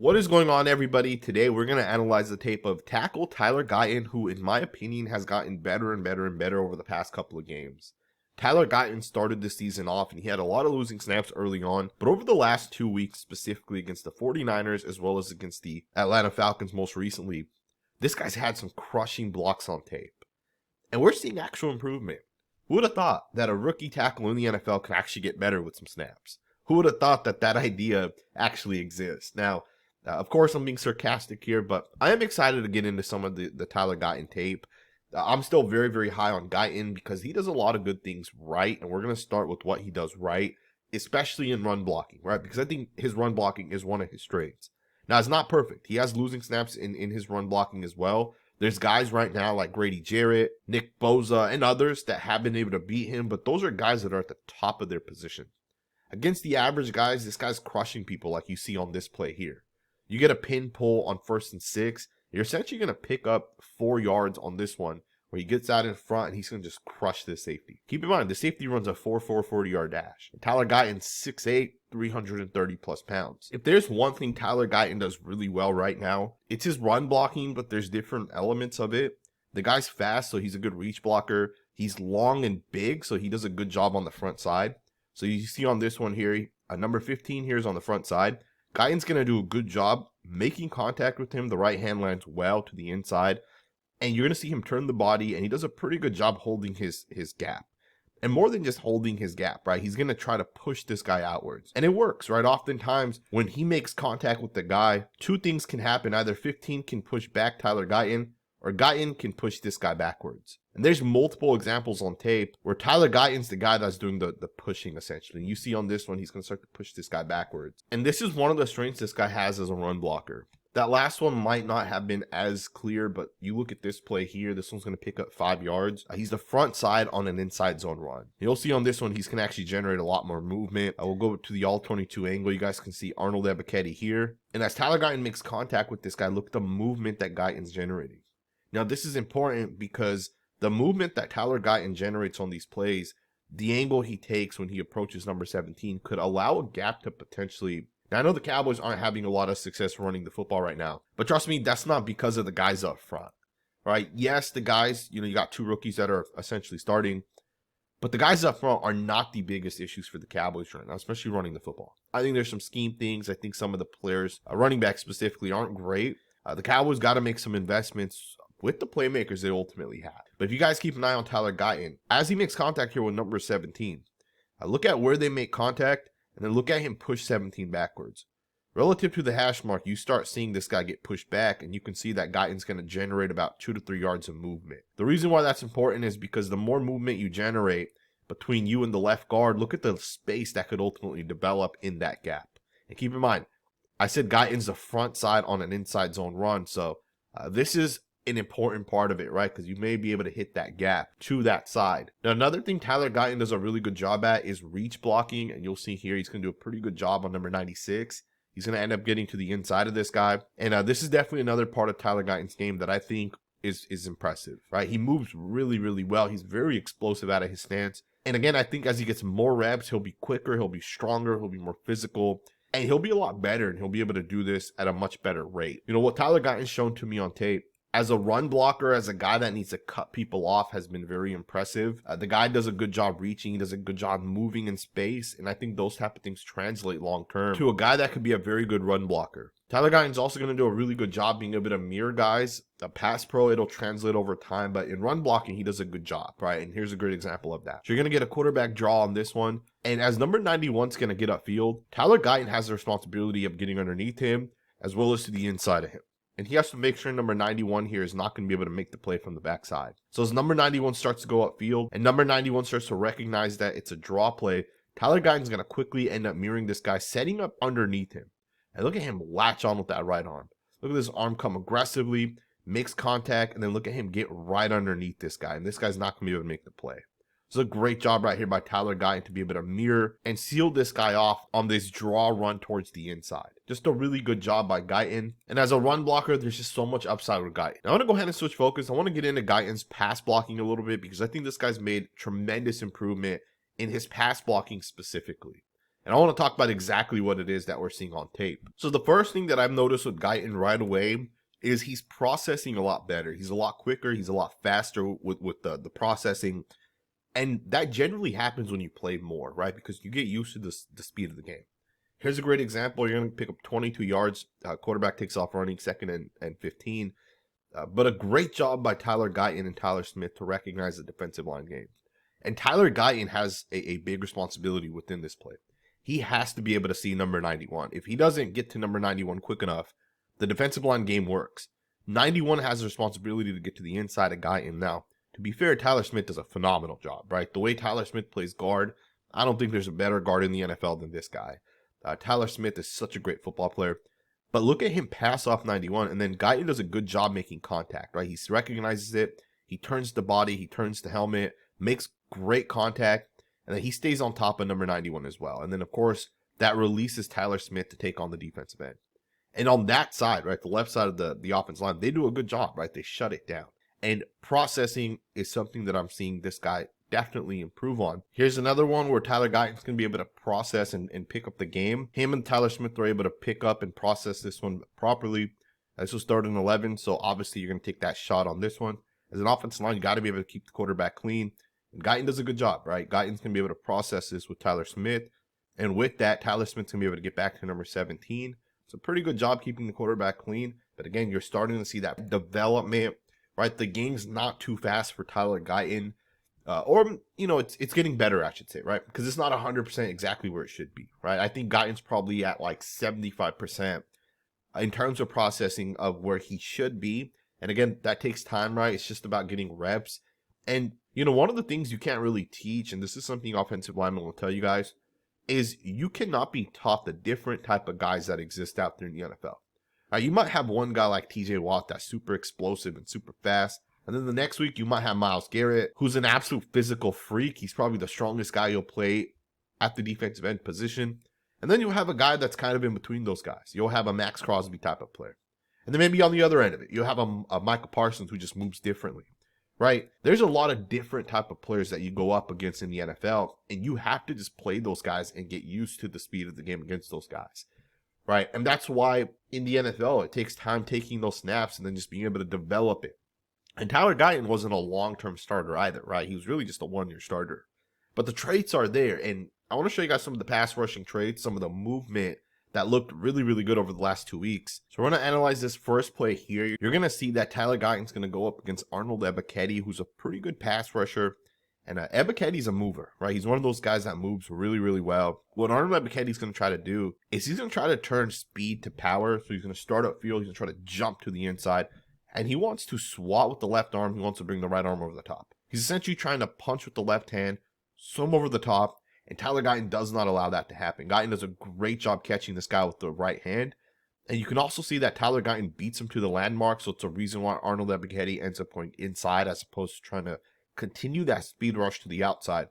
What is going on, everybody? Today we're going to analyze the tape of tackle Tyler Guyton, who in my opinion has gotten better and better and better over the past couple of games. Tyler Guyton started the season off and he had a lot of losing snaps early on, but over the last 2 weeks, specifically against the 49ers as well as against the Atlanta Falcons most recently, this guy's had some crushing blocks on tape. And we're seeing actual improvement. Who would have thought that a rookie tackle in the NFL can actually get better with some snaps? Who would have thought that that idea actually exists? Now, of course, I'm being sarcastic here, but I am excited to get into some of the Tyler Guyton tape. I'm still very, very high on Guyton because he does a lot of good things right, and we're going to start with what he does right, especially in run blocking, right? Because I think his run blocking is one of his strengths. Now, it's not perfect. He has losing snaps in his run blocking as well. There's guys right now like Grady Jarrett, Nick Bosa, and others that have been able to beat him, but those are guys that are at the top of their position. Against the average guys, this guy's crushing people like you see on this play here. You get a pin pull on 1st and 6. You're essentially going to pick up 4 yards on this one where he gets out in front and he's going to just crush this safety. Keep in mind, the safety runs a 4.4 40-yard dash. And Tyler Guyton's 6'8", 330 plus pounds. If there's one thing Tyler Guyton does really well right now, it's his run blocking, but there's different elements of it. The guy's fast, so he's a good reach blocker. He's long and big, so he does a good job on the front side. So you see on this one here, number 15 here is on the front side. Guyton's going to do a good job making contact with him. The right hand lands well to the inside. And you're going to see him turn the body, and he does a pretty good job holding his gap. And more than just holding his gap, right? He's going to try to push this guy outwards. And it works, right? Oftentimes, when he makes contact with the guy, 2 things can happen. Either 15 can push back Tyler Guyton, or Guyton can push this guy backwards. And there's multiple examples on tape where Tyler Guyton's the guy that's doing the pushing, essentially. And you see on this one, he's going to start to push this guy backwards. And this is one of the strengths this guy has as a run blocker. That last one might not have been as clear, but you look at this play here, this one's going to pick up 5 yards. He's the front side on an inside zone run. You'll see on this one, he's going to actually generate a lot more movement. I will go to the all-22 angle. You guys can see Arnold Ebiketie here. And as Tyler Guyton makes contact with this guy, look at the movement that Guyton's generating. Now, this is important because the movement that Tyler Guyton generates on these plays, the angle he takes when he approaches number 17 could allow a gap to potentially... Now, I know the Cowboys aren't having a lot of success running the football right now, but trust me, that's not because of the guys up front, right? Yes, the guys, you got 2 rookies that are essentially starting, but the guys up front are not the biggest issues for the Cowboys right now, especially running the football. I think there's some scheme things. I think some of the players, running backs specifically, aren't great. The Cowboys got to make some investments with the playmakers they ultimately have. But if you guys keep an eye on Tyler Guyton, as he makes contact here with number 17, look at where they make contact, and then look at him push 17 backwards. Relative to the hash mark, you start seeing this guy get pushed back, and you can see that Guyton's going to generate about 2 to 3 yards of movement. The reason why that's important is because the more movement you generate between you and the left guard, look at the space that could ultimately develop in that gap. And keep in mind, I said Guyton's the front side on an inside zone run, so this is an important part of it, right? Because you may be able to hit that gap to that side. Now, another thing Tyler Guyton does a really good job at is reach blocking, and you'll see here he's going to do a pretty good job on number 96. He's going to end up getting to the inside of this guy, and this is definitely another part of Tyler Guyton's game that I think is impressive, right? He moves really, really well. He's very explosive out of his stance, and again, I think as he gets more reps, he'll be quicker, he'll be stronger, he'll be more physical, and he'll be a lot better, and he'll be able to do this at a much better rate. What Tyler Guyton's shown to me on tape as a run blocker, as a guy that needs to cut people off, has been very impressive. The guy does a good job reaching. He does a good job moving in space. And I think those type of things translate long term to a guy that could be a very good run blocker. Tyler Guyton's also going to do a really good job being able to mirror guys. The pass pro, it'll translate over time. But in run blocking, he does a good job, right? And here's a great example of that. So you're going to get a quarterback draw on this one. And as number 91 is going to get upfield, Tyler Guyton has the responsibility of getting underneath him as well as to the inside of him. And he has to make sure number 91 here is not going to be able to make the play from the backside. So as number 91 starts to go upfield and number 91 starts to recognize that it's a draw play, Tyler Guyton's going to quickly end up mirroring this guy, setting up underneath him. And look at him latch on with that right arm. Look at this arm come aggressively, makes contact, and then look at him get right underneath this guy. And this guy's not going to be able to make the play. It's a great job right here by Tyler Guyton to be able to mirror and seal this guy off on this draw run towards the inside. Just a really good job by Guyton. And as a run blocker, there's just so much upside with Guyton. Now, I want to go ahead and switch focus. I want to get into Guyton's pass blocking a little bit because I think this guy's made tremendous improvement in his pass blocking specifically. And I want to talk about exactly what it is that we're seeing on tape. So the first thing that I've noticed with Guyton right away is he's processing a lot better. He's a lot quicker. He's a lot faster with the processing. And that generally happens when you play more, right? Because you get used to the speed of the game. Here's a great example. You're going to pick up 22 yards. Quarterback takes off running, second and 15. But a great job by Tyler Guyton and Tyler Smith to recognize the defensive line game. And Tyler Guyton has a big responsibility within this play. He has to be able to see number 91. If he doesn't get to number 91 quick enough, the defensive line game works. 91 has the responsibility to get to the inside of Guyton. Now, to be fair, Tyler Smith does a phenomenal job, right? The way Tyler Smith plays guard, I don't think there's a better guard in the NFL than this guy. Tyler Smith is such a great football player. But look at him pass off 91, and then Guyton does a good job making contact, right? He recognizes it, he turns the body, he turns the helmet, makes great contact, and then he stays on top of number 91 as well. And then, of course, that releases Tyler Smith to take on the defensive end. And on that side, right, the left side of the offensive line, they do a good job, right? They shut it down. And processing is something that I'm seeing this guy definitely improve on. Here's another one where Tyler Guyton's going to be able to process and pick up the game. Him and Tyler Smith were able to pick up and process this one properly. This was third and 11, so obviously you're going to take that shot on this one. As an offensive line, you got to be able to keep the quarterback clean. And Guyton does a good job, right? Guyton's going to be able to process this with Tyler Smith. And with that, Tyler Smith's going to be able to get back to number 17. It's a pretty good job keeping the quarterback clean. But again, you're starting to see that development, right? The game's not too fast for Tyler Guyton. It's getting better, I should say, right? Because it's not 100% exactly where it should be, right? I think Guyton's probably at like 75% in terms of processing of where he should be. And again, that takes time, right? It's just about getting reps. And, one of the things you can't really teach, and this is something offensive linemen will tell you guys, is you cannot be taught the different type of guys that exist out there in the NFL. You might have one guy like TJ Watt that's super explosive and super fast. And then the next week, you might have Myles Garrett, who's an absolute physical freak. He's probably the strongest guy you'll play at the defensive end position. And then you'll have a guy that's kind of in between those guys. You'll have a Max Crosby type of player. And then maybe on the other end of it, you'll have a Michael Parsons who just moves differently, right? There's a lot of different type of players that you go up against in the NFL, and you have to just play those guys and get used to the speed of the game against those guys, right? And that's why in the NFL, it takes time taking those snaps and then just being able to develop it. And Tyler Guyton wasn't a long-term starter either, right? He was really just a one-year starter. But the traits are there, and I want to show you guys some of the pass rushing traits, some of the movement that looked really, really good over the last 2 weeks. So we're going to analyze this first play here. You're going to see that Tyler Guyton's going to go up against Arnold Ebiketie, who's a pretty good pass rusher. And Ebiketie's a mover, right? He's one of those guys that moves really, really well. What Arnold Ebiketie's going to try to do is he's going to try to turn speed to power. So he's going to start up field. He's going to try to jump to the inside. And he wants to swat with the left arm. He wants to bring the right arm over the top. He's essentially trying to punch with the left hand, swim over the top, and Tyler Guyton does not allow that to happen. Guyton does a great job catching this guy with the right hand. And you can also see that Tyler Guyton beats him to the landmark, so it's a reason why Arnold Ebiketie ends up going inside as opposed to trying to continue that speed rush to the outside.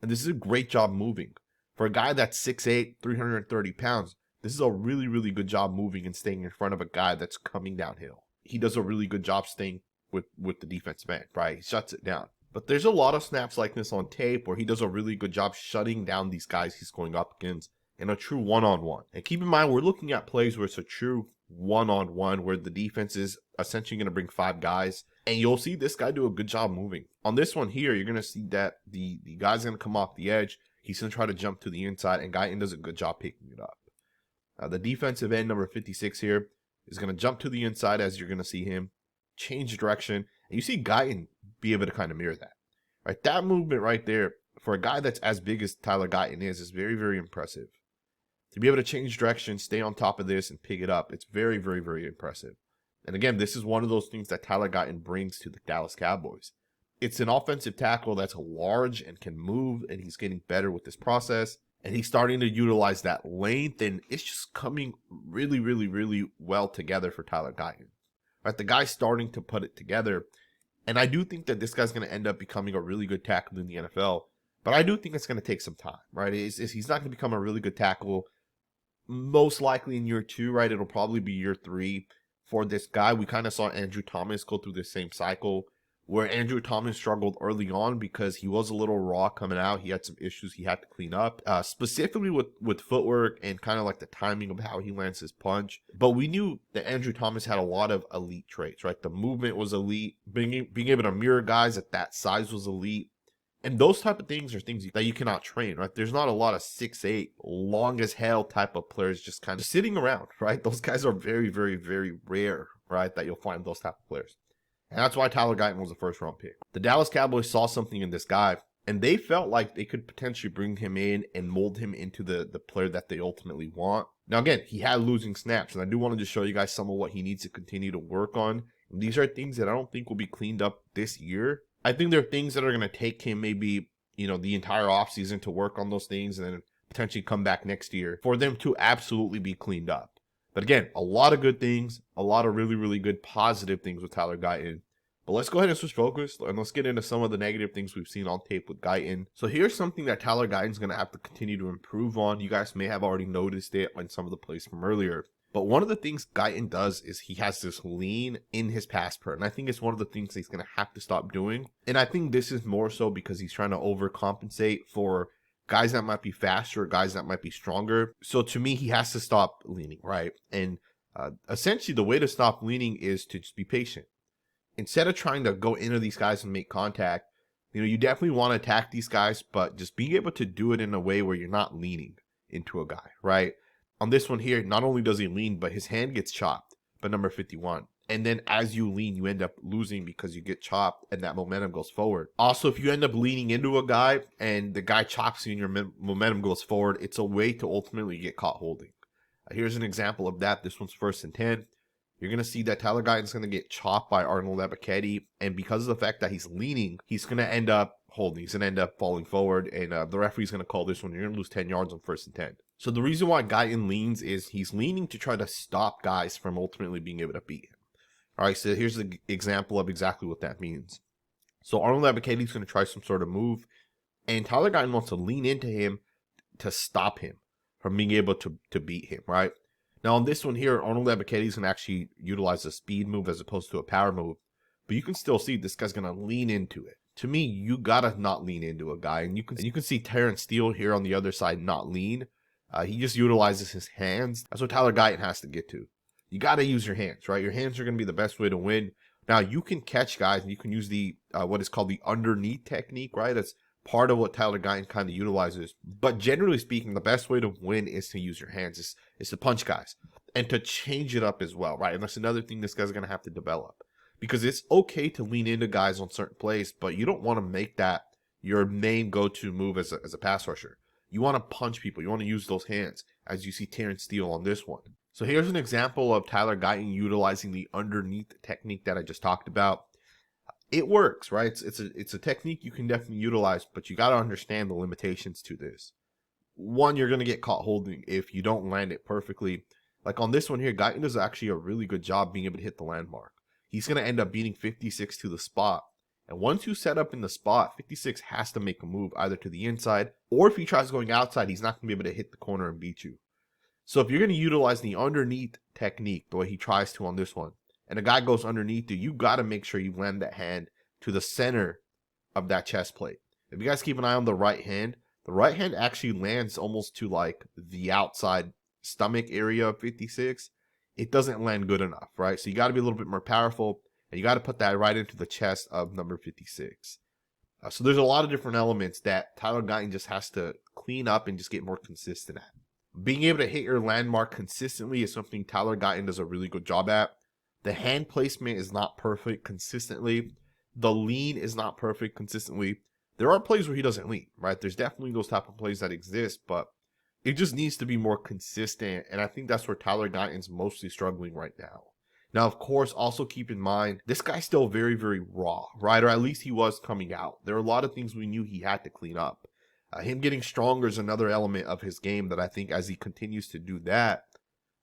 And this is a great job moving. For a guy that's 6'8", 330 pounds, this is a really, really good job moving and staying in front of a guy that's coming downhill. He does a really good job staying with the defensive end, right? He shuts it down. But there's a lot of snaps like this on tape where he does a really good job shutting down these guys he's going up against in a true one-on-one. And keep in mind, we're looking at plays where it's a true one-on-one where the defense is essentially going to bring 5 guys. And you'll see this guy do a good job moving. On this one here, you're going to see that the guy's going to come off the edge. He's going to try to jump to the inside, and Guyton does a good job picking it up. The defensive end, number 56 here, is going to jump to the inside as you're going to see him change direction. And you see Guyton be able to kind of mirror that. Right, that movement right there, for a guy that's as big as Tyler Guyton is very, very impressive. To be able to change direction, stay on top of this, and pick it up, it's very, very, very impressive. And again, this is one of those things that Tyler Guyton brings to the Dallas Cowboys. It's an offensive tackle that's large and can move, and he's getting better with this process. And he's starting to utilize that length, and it's just coming really, really, really well together for Tyler Guyton. Right, the guy's starting to put it together. And I do think that this guy's going to end up becoming a really good tackle in the NFL. But I do think it's going to take some time, right? He's not going to become a really good tackle most likely in year 2, right? It'll probably be year 3 for this guy. We kind of saw Andrew Thomas go through the same cycle where Andrew Thomas struggled early on because he was a little raw coming out. He had some issues he had to clean up, specifically with footwork and kind of like the timing of how he lands his punch. But we knew that Andrew Thomas had a lot of elite traits, right? The movement was elite. Being able to mirror guys at that size was elite. And those type of things are things that you cannot train, right? There's not a lot of 6'8", long as hell type of players just kind of sitting around, right? Those guys are very, very, very rare, right? That you'll find those type of players. And that's why Tyler Guyton was a first-round pick. The Dallas Cowboys saw something in this guy, and they felt like they could potentially bring him in and mold him into the player that they ultimately want. Now, again, he had losing snaps, and I do want to just show you guys some of what he needs to continue to work on. And these are things that I don't think will be cleaned up this year. I think there are things that are going to take him maybe, the entire offseason to work on those things and then potentially come back next year for them to absolutely be cleaned up. But again, a lot of good things, a lot of really, really good positive things with Tyler Guyton. But let's go ahead and switch focus and let's get into some of the negative things we've seen on tape with Guyton. So here's something that Tyler Guyton's going to have to continue to improve on. You guys may have already noticed it on some of the plays from earlier. But one of the things Guyton does is he has this lean in his pass pro. And I think it's one of the things he's going to have to stop doing. And I think this is more so because he's trying to overcompensate for guys that might be faster, guys that might be stronger. So to me, he has to stop leaning, right? And essentially the way to stop leaning is to just be patient. Instead of trying to go into these guys and make contact, you definitely want to attack these guys, but just being able to do it in a way where you're not leaning into a guy, right? On this one here, not only does he lean, but his hand gets chopped by number 51. And then as you lean, you end up losing because you get chopped and that momentum goes forward. Also, if you end up leaning into a guy and the guy chops you and your momentum goes forward, it's a way to ultimately get caught holding. Here's an example of that. This one's 1st and 10. You're going to see that Tyler Guyton's going to get chopped by Arnold Ebiketie. And because of the fact that he's leaning, he's going to end up holding. He's going to end up falling forward. And the referee's going to call this one. You're going to lose 10 yards on 1st and 10. So the reason why Guyton leans is he's leaning to try to stop guys from ultimately being able to beat him. All right, so here's an example of exactly what that means. So Arnold Ebiketie's going to try some sort of move. And Tyler Guyton wants to lean into him to stop him from being able to beat him, right? Now, on this one here, Arnold Ebiketie can actually utilize a speed move as opposed to a power move. But you can still see this guy's going to lean into it. To me, you got to not lean into a guy. And you can see Terrence Steele here on the other side not lean. He just utilizes his hands. That's what Tyler Guyton has to get to. You got to use your hands, right? Your hands are going to be the best way to win. Now, you can catch guys, and you can use the what is called the underneath technique, right? That's part of what Tyler Guyton kind of utilizes. But generally speaking, the best way to win is to use your hands, is to punch guys and to change it up as well, right? And that's another thing this guy's going to have to develop, because it's okay to lean into guys on certain plays, but you don't want to make that your main go-to move as a pass rusher. You want to punch people. You want to use those hands, as you see Terrence Steele on this one. So here's an example of Tyler Guyton utilizing the underneath technique that I just talked about. It works, right? It's a technique you can definitely utilize, but you got to understand the limitations to this. One, you're going to get caught holding if you don't land it perfectly. Like on this one here, Guyton does actually a really good job being able to hit the landmark. He's going to end up beating 56 to the spot. And once you set up in the spot, 56 has to make a move either to the inside, or if he tries going outside, he's not going to be able to hit the corner and beat you. So if you're going to utilize the underneath technique the way he tries to on this one, and a guy goes underneath you got to make sure you land that hand to the center of that chest plate. If you guys keep an eye on the right hand actually lands almost to like the outside stomach area of 56. It doesn't land good enough, right? So you got to be a little bit more powerful, and you got to put that right into the chest of number 56. So there's a lot of different elements that Tyler Guyton just has to clean up and just get more consistent at. Being able to hit your landmark consistently is something Tyler Guyton does a really good job at. The hand placement is not perfect consistently. The lean is not perfect consistently. There are plays where he doesn't lean, right? There's definitely those type of plays that exist, but it just needs to be more consistent. And I think that's where Tyler Guyton's mostly struggling right now. Now, of course, also keep in mind, this guy's still very, very raw, right? Or at least he was coming out. There are a lot of things we knew he had to clean up. Him getting stronger is another element of his game that I think as he continues to do that,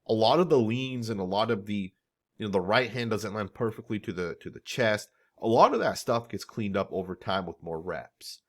a lot of the leans and a lot of the, the right hand doesn't land perfectly to the chest. A lot of that stuff gets cleaned up over time with more reps.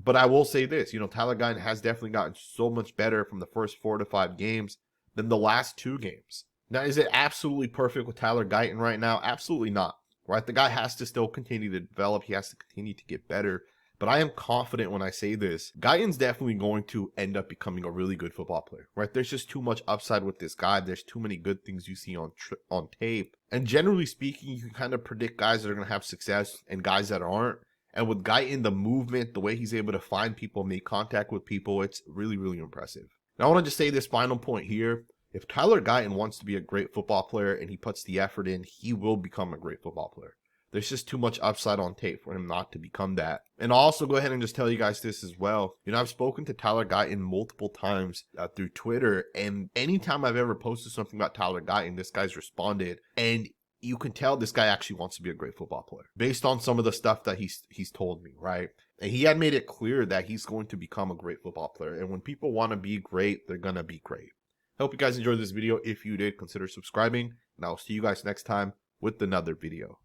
But I will say this, Tyler Guyton has definitely gotten so much better from the first 4 to 5 games than the last 2 games. Now, is it absolutely perfect with Tyler Guyton right now? Absolutely not, right? The guy has to still continue to develop. He has to continue to get better. But I am confident when I say this, Guyton's definitely going to end up becoming a really good football player, right? There's just too much upside with this guy. There's too many good things you see on tape. And generally speaking, you can kind of predict guys that are going to have success and guys that aren't. And with Guyton, the movement, the way he's able to find people, make contact with people, it's really, really impressive. Now, I want to just say this final point here. If Tyler Guyton wants to be a great football player and he puts the effort in, he will become a great football player. There's just too much upside on tape for him not to become that. And I'll also go ahead and just tell you guys this as well. You know, I've spoken to Tyler Guyton multiple times through Twitter, and anytime I've ever posted something about Tyler Guyton, this guy's responded, and you can tell this guy actually wants to be a great football player based on some of the stuff that he's told me, right? And he had made it clear that he's going to become a great football player. And when people want to be great, they're going to be great. I hope you guys enjoyed this video. If you did, consider subscribing, and I'll see you guys next time with another video.